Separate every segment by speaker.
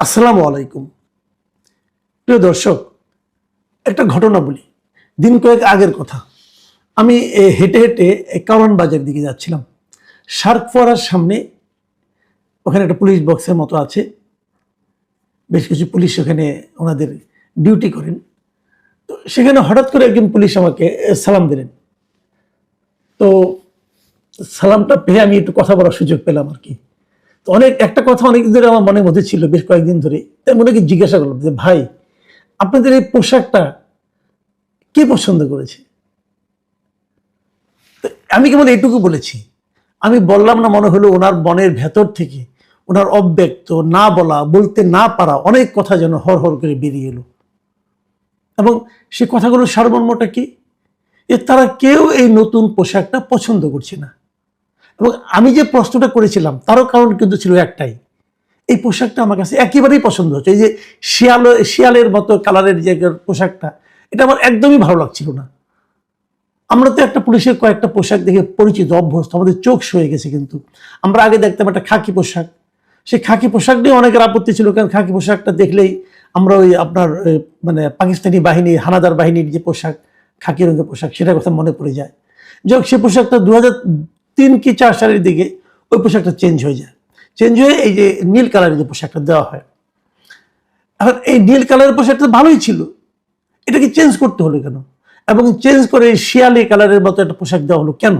Speaker 1: আসসালামু আলাইকুম। প্রিয় দর্শক, একটা ঘটনা বলি। দিন কয়েক আগের কথা। আমি হেঁটে হেঁটে কারওয়ান বাজার দিকে যাচ্ছিলাম। শার্ক ফোয়ারার সামনে ওখানে একটা পুলিশ বক্সের মতো আছে। বেশ কিছু পুলিশ ওখানে ওনাদের ডিউটি করেন। তো সেখানে হঠাৎ করে একজন পুলিশ আমাকে সালাম দিলেন। তো সালামটা পেয়ে আমি একটু কথা বলার সুযোগ পেলাম আর কি। তো একটা কথা অনেকদিন ধরে আমার মনের মধ্যে ছিল, বেশ কয়েকদিন ধরে। তাই মনে কি জিজ্ঞাসা করলাম যে, ভাই, আপনাদের এই পোশাকটা কে পছন্দ করেছে? তো আমি কেবল এইটুকু বলেছি। আমি বললাম না, মনে হলো ওনার মনের ভেতর থেকে ওনার অব্যক্ত, না বলা, বলতে না পারা অনেক কথা যেন হর হর করে বেরিয়ে এলো। এবং সে কথাগুলোর সারমর্মটা কি? তারা কেউ এই নতুন পোশাকটা পছন্দ করছে না। এবং আমি যে প্রশ্নটা করেছিলাম তারও কারণ কিন্তু ছিল একটাই, এই পোশাকটা আমার কাছে একেবারেই পছন্দ হচ্ছে। এই যে শিয়ালের মতো কালারের যে পোশাকটা, এটা আমার একদমই ভালো লাগছিল না। আমরা তো একটা পুলিশের কয়েকটা পোশাক দেখে পরিচিত, অভ্যস্ত, আমাদের চোখ সয়ে গেছে। কিন্তু আমরা আগে দেখতাম একটা খাকি পোশাক। সেই খাকি পোশাক নিয়ে অনেকের আপত্তি ছিল, কারণ খাকি পোশাকটা দেখলেই আমরা ওই আপনার মানে পাকিস্তানি বাহিনী, হানাদার বাহিনীর যে পোশাক, খাকি রঙের পোশাক, সেটার কথা মনে পড়ে যায়। যাই হোক, সেই পোশাকটা 2003 কি 4 সালের দিকে ওই পোশাকটা চেঞ্জ হয়ে যায়। চেঞ্জ হয়ে এই যে নীল কালারের যে পোশাকটা দেওয়া হয়। এখন এই নীল কালারের পোশাকটা ভালোই ছিল, এটাকে চেঞ্জ করতে হলো কেন? এবং চেঞ্জ করে শিয়ালি কালারের মতো একটা পোশাক দেওয়া হলো কেন?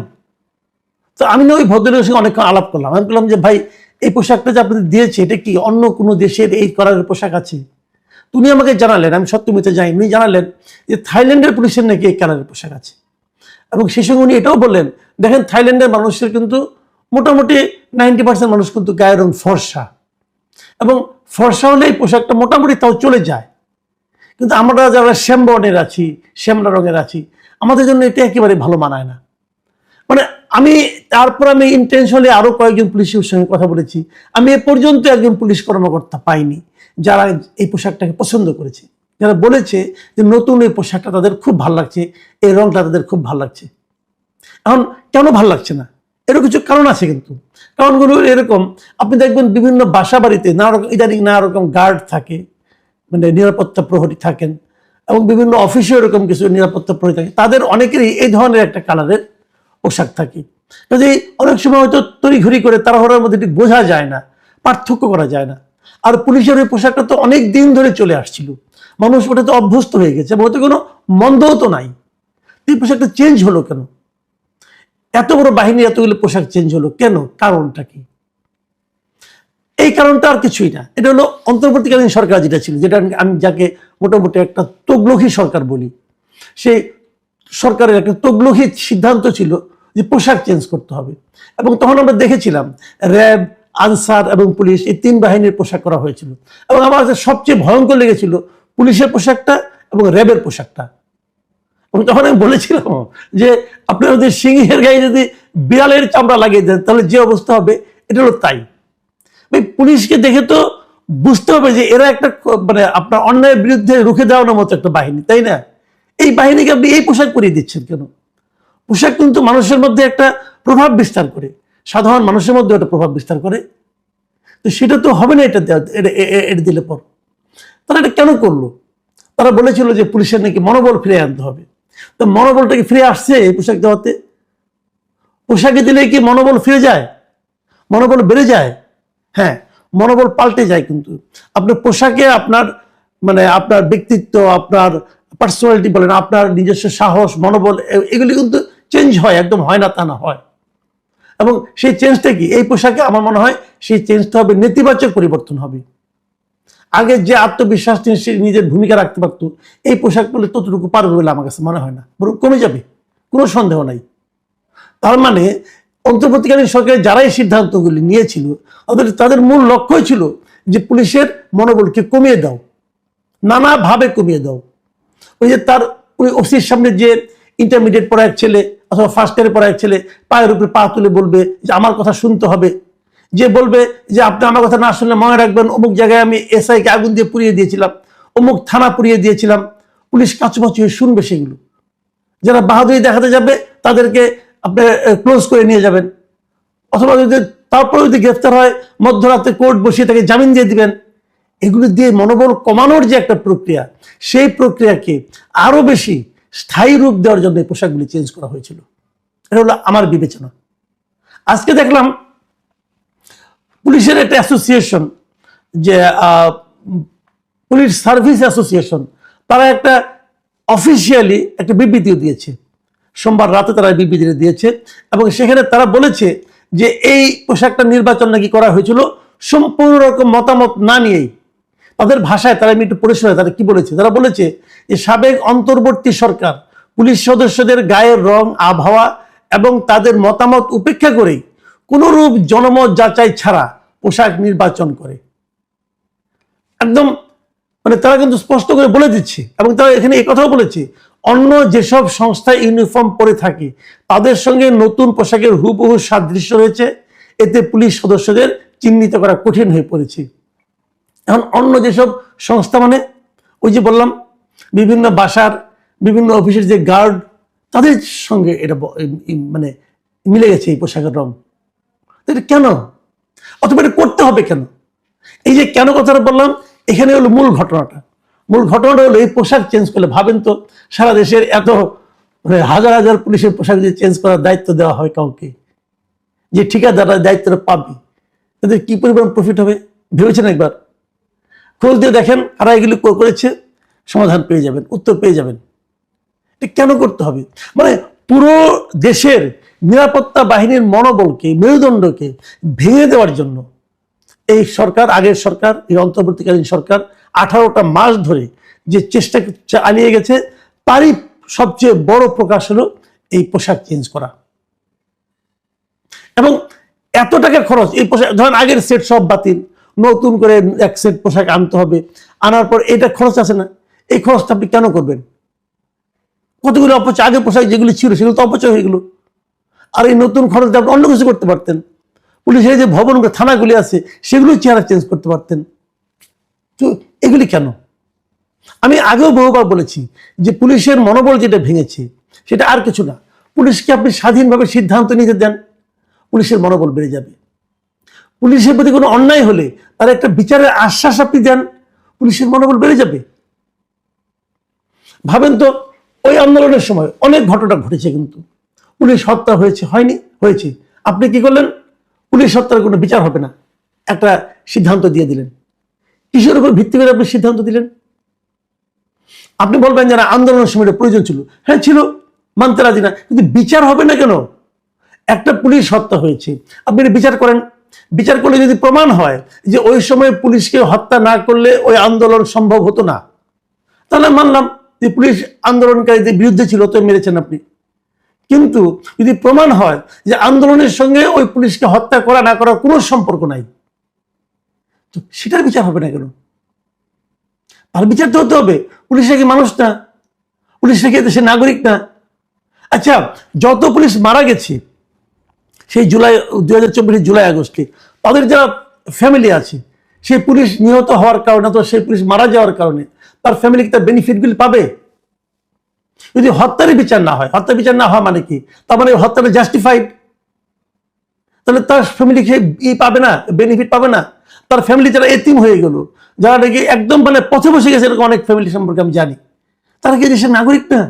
Speaker 1: তো আমি না ওই ভদ্রলোকের সঙ্গে অনেক আলাপ করলাম। আমি বললাম যে, ভাই, এই পোশাকটা যে আপনাদের দিয়েছে, এটা কি অন্য কোনো দেশের এই কালারের পোশাক আছে? উনি আমাকে জানালেন, আমি সত্য মিথ্যা জানি, উনি জানালেন যে থাইল্যান্ডের পুলিশের নাকি এই কালারের পোশাক আছে। এবং সেই সঙ্গে উনি এটাও বললেন, দেখেন, থাইল্যান্ডের মানুষের কিন্তু মোটামুটি 90% মানুষ কিন্তু গায়ের রং ফর্সা, এবং ফর্সা হলে এই পোশাকটা মোটামুটি তাও চলে যায়। কিন্তু আমরা যারা শ্যাম বর্ণের আছি, শ্যামলা রঙের আছি, আমাদের জন্য এটা একেবারে ভালো মানায় না। মানে তারপর আমি ইন্টেনশনালি আরো কয়েকজন পুলিশের সঙ্গে কথা বলেছি। আমি এ পর্যন্ত একজন পুলিশ কর্মকর্তা পাইনি যারা এই পোশাকটাকে পছন্দ করেছে, যারা বলেছে যে নতুন এই পোশাকটা তাদের খুব ভালো লাগছে, এই রংটা তাদের খুব ভালো লাগছে। এখন কেন ভালো লাগছে না, এরও কিছু কারণ আছে। কিন্তু কারণগুলো এরকম, আপনি দেখবেন বিভিন্ন বাসা বাড়িতে ইদানিং নানা রকম গার্ড থাকে, মানে নিরাপত্তা প্রহরী থাকেন, এবং বিভিন্ন অফিসে এরকম কিছু নিরাপত্তা প্রহরী থাকে। তাদের অনেকেরই এই ধরনের একটা কালারের পোশাক থাকে। কাজে অনেক সময় হয়তো তড়িঘড়ি করে তাড়াহুড়োর মধ্যে ঠিক বোঝা যায় না, পার্থক্য করা যায় না। আর পুলিশের ওই পোশাকটা তো অনেক দিন ধরে চলে আসছিল, মানুষ ওটাতে অভ্যস্ত হয়ে গেছে, এবং ওতে কোনো মন্দও তো নাই। এই পোশাকটা চেঞ্জ হলো কেন? এত বড় বাহিনী এতগুলো পোশাক চেঞ্জ হলো কেন? কারণটা কি? এই কারণটা আর কিছুই না। এটা হলো অন্তর্বর্তীকালীন সরকার যেটা ছিল, যেটা আমি যাকে মোটামুটি একটা তগলখি সরকার বলি, সেই সরকারের একটা তগলখি সিদ্ধান্ত ছিল যে পোশাক চেঞ্জ করতে হবে। এবং তখন আমরা দেখেছিলাম র্যাব, আনসার এবং পুলিশ, এই 3 বাহিনীর পোশাক করা হয়েছিল। এবং আমার সবচেয়ে ভয়ঙ্কর লেগেছিল পুলিশের পোশাকটা এবং র্যাবের পোশাকটা। এবং তখন আমি বলেছিলাম যে, আপনারা যদি সিংহের গায়ে যদি বিড়ালের চামড়া লাগিয়ে দেন, তাহলে যে অবস্থা হবে, এটা হলো তাই। পুলিশকে দেখে তো বুঝতে হবে যে এরা একটা মানে আপনার অন্যায়ের বিরুদ্ধে রুখে দেওয়ানোর মতো একটা বাহিনী, তাই না? এই বাহিনীকে আপনি এই পোশাক পরিয়ে দিচ্ছেন কেন? পোশাক কিন্তু মানুষের মধ্যে একটা প্রভাব বিস্তার করে, সাধারণ মানুষের মধ্যে একটা প্রভাব বিস্তার করে। তো সেটা তো হবে না এটা দিলে পর। তারা এটা কেন করলো? তারা বলেছিল যে পুলিশের নাকি মনোবল ফিরে আনতে হবে। তো মনোবলটা কি ফিরে আসছে এই পোশাক দেওয়াতে? পোশাকে দিলে কি মনোবল ফিরে যায়? মনোবল বেড়ে যায়? হ্যাঁ, মনোবল পাল্টে যায়। কিন্তু আপনার পোশাকে আপনার মানে আপনার ব্যক্তিত্ব, আপনার পার্সোনালিটি বলেন, আপনার নিজস্ব সাহস, মনোবল, এগুলি কিন্তু চেঞ্জ হয়, একদম হয় না তা না, হয়। এবং সেই চেঞ্জটা কি এই পোশাকে? আমার মনে হয় সেই চেঞ্জটা হবে নেতিবাচক পরিবর্তন হবে। আগে যে আত্মবিশ্বাস নিজের ভূমিকা রাখতে পারত, এই পোশাক পরলে ততটুকু পারবে বলে আমার কাছে মনে হয় না, বরং কমে যাবে, কোনো সন্দেহ নাই। তার মানে অন্তর্বর্তীকালীন সরকারের যারা এই সিদ্ধান্তগুলি নিয়েছিল, তাদের মূল লক্ষ্যই ছিল যে পুলিশের মনোবলকে কমিয়ে দাও, নানাভাবে কমিয়ে দাও। ওই যে তার ওই ওসির সামনে যে ইন্টারমিডিয়েট পড়া এক ছেলে অথবা ফার্স্ট ইয়ারে পড়া এক ছেলে পায়ের উপরে পা তুলে বলবে যে আমার কথা শুনতে হবে, যে বলবে যে আপনি আমার কথা না শুনলে মনে রাখবেন অমুক জায়গায় আমি এসআইকে আগুন দিয়ে পুড়িয়ে দিয়েছিলাম, অমুক থানা পুড়িয়ে দিয়েছিলাম, পুলিশ কাছুমাছু হয়ে শুনবে সেগুলো। যারা বাহাদুরি দেখাতে যাবে তাদেরকে আপনি ক্লোজ করে নিয়ে যাবেন, অথবা যদি তারপরে যদি গ্রেফতার হয় মধ্যরাতে কোর্ট বসিয়ে তাকে জামিন দিয়ে দিবেন। এগুলো দিয়ে মনোবল কমানোর যে একটা প্রক্রিয়া, সেই প্রক্রিয়াকে আরো বেশি স্থায়ী রূপ দেওয়ার জন্য এই পোশাকগুলি চেঞ্জ করা হয়েছিল। এটা হলো আমার বিবেচনা। আজকে দেখলাম পুলিশের একটা অ্যাসোসিয়েশন, যে পুলিশ সার্ভিস অ্যাসোসিয়েশন, তারা একটা অফিসিয়ালি একটা বিবৃতিও দিয়েছে। সোমবার রাতে তারা বিবৃতি দিয়েছে এবং সেখানে তারা বলেছে যে এই পোশাকটা নির্বাচন নাকি করা হয়েছিল সম্পূর্ণ রকম মতামত না নিয়েই। তাদের ভাষায় তারা, আমি একটু পড়ে শোনাই তারা কি বলেছে। তারা বলেছে যে সাবেক অন্তর্বর্তী সরকার পুলিশ সদস্যদের গায়ের রং, আবহাওয়া এবং তাদের মতামত উপেক্ষা করেই কোনরূপ জনমত যাচাই ছাড়া পোশাক নির্বাচন করে। একদম মানে তারা কিন্তু স্পষ্ট করে বলে দিচ্ছে। এবং তারা এখানে এই কথাও বলেছে, অন্য যেসব সংস্থা ইউনিফর্ম পরে থাকে তাদের সঙ্গে নতুন পোশাকের হুবহু সাদৃশ্য রয়েছে, এতে পুলিশ সদস্যদের চিহ্নিত করা কঠিন হয়ে পড়েছে। এখন অন্য যেসব সংস্থা মানে ওই যে বললাম বিভিন্ন বাসার বিভিন্ন অফিসের যে গার্ড, তাদের সঙ্গে এটা মানে মিলে গেছে এই পোশাকের রং। এটা কেন, অথবা এটা করতে হবে কেন? এই যে কেন কথাটা বললাম, এখানে হলো মূল ঘটনাটা। মূল ঘটনাটা হলো এই পোশাক চেঞ্জ করলে, ভাবেন তো সারা দেশের এত হাজার হাজার পুলিশের পোশাক যদি চেঞ্জ করার দায়িত্ব দেওয়া হয় কাউকে, যে ঠিকাদাররা দায়িত্বটা পাবে, তাদের কি পরিমাণ প্রফিট হবে ভেবেছেন একবার? খোঁজ দিয়ে দেখেন কারা এগুলি করেছে, সমাধান পেয়ে যাবেন, উত্তর পেয়ে যাবেন। এটা কেন করতে হবে? মানে পুরো দেশের নিরাপত্তা বাহিনীর মনোবলকে, মেরুদণ্ডকে ভেঙে দেওয়ার জন্য এই সরকার, আগের সরকার, এই অন্তর্বর্তীকালীন সরকার 18টা মাস ধরে যে চেষ্টা চালিয়ে গেছে, তারই সবচেয়ে বড় প্রকাশ হলো এই পোশাক চেঞ্জ করা। এবং এত টাকা খরচ, এই পোশাক ধরেন আগের সেট সব বাতিল, নতুন করে এক সেট পোশাক আনতে হবে, আনার পর এটা খরচ আছে না, এই খরচটা আপনি কেন করবেন? কতগুলো অপচয়, আগের পোশাক যেগুলি ছিল সেগুলো তো অপচয় হয়ে গেল। আর এই নতুন খরচটা আপনি অন্য কিছু করতে পারতেন। পুলিশের যে ভবনগুলো, থানাগুলি আছে, সেগুলো চেহারা চেঞ্জ করতে পারতেন। তো এগুলি কেন? আমি আগেও বহুবার বলেছি যে পুলিশের মনোবল যেটা ভেঙেছে সেটা আর কিছু না। পুলিশকে আপনি স্বাধীনভাবে সিদ্ধান্ত নিতে দেন, পুলিশের মনোবল বেড়ে যাবে। পুলিশের প্রতি কোনো অন্যায় হলে তার একটা বিচারের আশ্বাস আপনি দেন, পুলিশের মনোবল বেড়ে যাবে। ভাবেন তো, ওই আন্দোলনের সময় অনেক ঘটনা ঘটেছে, কিন্তু পুলিশ হত্যা হয়েছে, হয়নি? হয়েছে। আপনি কি করলেন? পুলিশ হত্যার কোনো বিচার হবে না, একটা সিদ্ধান্ত দিয়ে দিলেন। কিসের উপর ভিত্তি করে আপনি সিদ্ধান্ত দিলেন? আপনি বলবেন যারা আন্দোলনের সময় প্রয়োজন ছিল, হ্যাঁ ছিল, মানতে রাজি না, কিন্তু বিচার হবে না কেন? একটা পুলিশ হত্যা হয়েছে, আপনি বিচার করেন। বিচার করলে যদি প্রমাণ হয় যে ওই সময় পুলিশকে হত্যা না করলে ওই আন্দোলন সম্ভব হতো না, তাহলে মানলাম যে পুলিশ আন্দোলনকারীদের বিরুদ্ধে ছিল, তো মেরেছেন আপনি। কিন্তু যদি প্রমাণ হয় যে আন্দোলনের সঙ্গে ওই পুলিশকে হত্যা করা না করার কোনো সম্পর্ক নাই, তো সেটার বিচার হবে না কেন? তার বিচার তো হতে হবে। পুলিশরা কি মানুষ না? পুলিশরা কি দেশের নাগরিক না? আচ্ছা, যত পুলিশ মারা গেছে সেই জুলাই 2024 জুলাই আগস্টে, তাদের যারা ফ্যামিলি আছে, সেই পুলিশ নিহত হওয়ার কারণে, তো সেই পুলিশ মারা যাওয়ার কারণে তার ফ্যামিলি কি তার বেনিফিটগুলি পাবে? যদি হত্যারই বিচার না হয়, হত্যা বিচার না হওয়া মানে কি? তার মানে হত্যাটা জাস্টিফাইড, তাহলে তার ফ্যামিলি পাবে না, বেনিফিট পাবে না। তার ফ্যামিলি যারা এতিম হয়ে গেল, যারা নাকি একদম মানে পথে বসে গেছে, এরকম অনেক ফ্যামিলি সম্পর্কে আমি জানি, তারা কি দেশের নাগরিক না?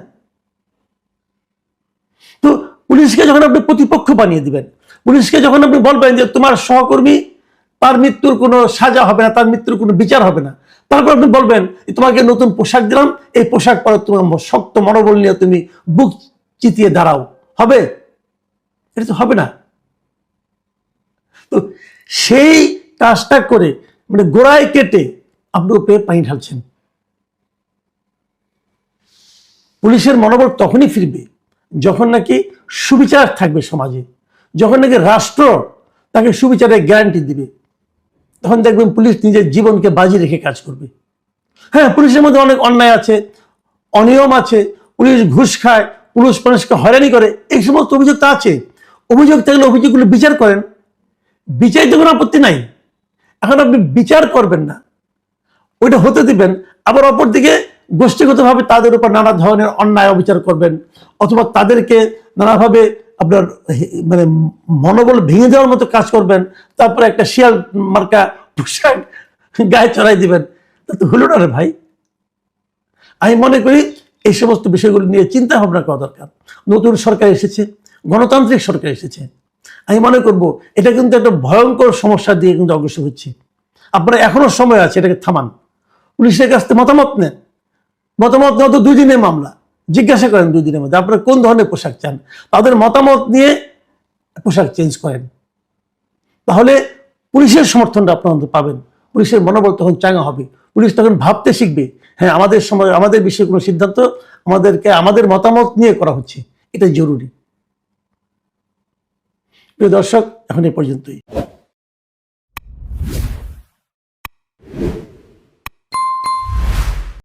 Speaker 1: তো পুলিশকে যখন আপনি প্রতিপক্ষ বানিয়ে দিবেন, পুলিশকে যখন আপনি বলবেন যে তোমার সহকর্মী, তার মৃত্যুর কোনো সাজা হবে না, তার মৃত্যুর কোনো বিচার হবে না, তারপর আপনি বলবেন তোমাকে নতুন পোশাক দিলাম, এই পোশাক পরে তোমার শক্ত মনোবল নিয়ে তুমি বুক চিতিয়ে দাঁড়াও, হবে? এটা তো হবে না। তো সেই কাজটা করে মানে গোড়ায় কেটে আপনি উপরে পানি ঢালছেন। পুলিশের মনোবল তখনই ফিরবে যখন নাকি সুবিচার থাকবে সমাজে, যখন নাকি রাষ্ট্র তাকে সুবিচারের গ্যারান্টি দিবে, তখন দেখবেন পুলিশ নিজের জীবনকে বাজি রেখে কাজ করবে। হ্যাঁ, পুলিশের মধ্যে অনেক অন্যায় আছে, অনিয়ম আছে, পুলিশ ঘুষ খায়, পুলিশ মানুষকে হয়রানি করে, এই সমস্ত অভিযোগ তো আছে। অভিযোগ থাকলে অভিযোগগুলো বিচার করেন, বিচারিত কোনো আপত্তি নাই। এখন আপনি বিচার করবেন না, ওইটা হতে দিবেন, আবার অপরদিকে গোষ্ঠীগতভাবে তাদের উপর নানা ধরনের অন্যায় অবিচার করবেন, অথবা তাদেরকে নানাভাবে আপনার মানে মনোবল ভেঙে দেওয়ার মতো কাজ করবেন। তারপরে একটা শিয়াল মার্কা পোশাক গায়ে চড়াই দিবেন, তা তো হলো না রে ভাই। আমি মনে করি এই সমস্ত বিষয়গুলো নিয়ে চিন্তা ভাবনা করা দরকার। নতুন সরকার এসেছে, গণতান্ত্রিক সরকার এসেছে, আমি মনে করব এটা কিন্তু একটা ভয়ঙ্কর সমস্যা দিয়ে কিন্তু অগ্রসর হচ্ছে। আপনারা এখনো সময় আছে, এটাকে থামান। পুলিশের কাছ থেকে মতামত নেন, মতামত নেওয়া তো 2 দিনের মামলা, জিজ্ঞাসা করেন 2 দিনের মধ্যে আপনারা কোন ধরনের পোশাক চান, তাদের মতামত নিয়ে পোশাক চেঞ্জ করেন। তাহলে পুলিশের সমর্থনটা আপনারা পাবেন, পুলিশের মনোবল তখন চাঙ্গা হবে, পুলিশ তখন ভাবতে শিখবে, হ্যাঁ আমাদের সময় আমাদের বিষয়ে কোনো সিদ্ধান্ত আমাদের মতামত নিয়ে করা হচ্ছে, এটা জরুরি। প্রিয় দর্শক, এখন এ পর্যন্তই।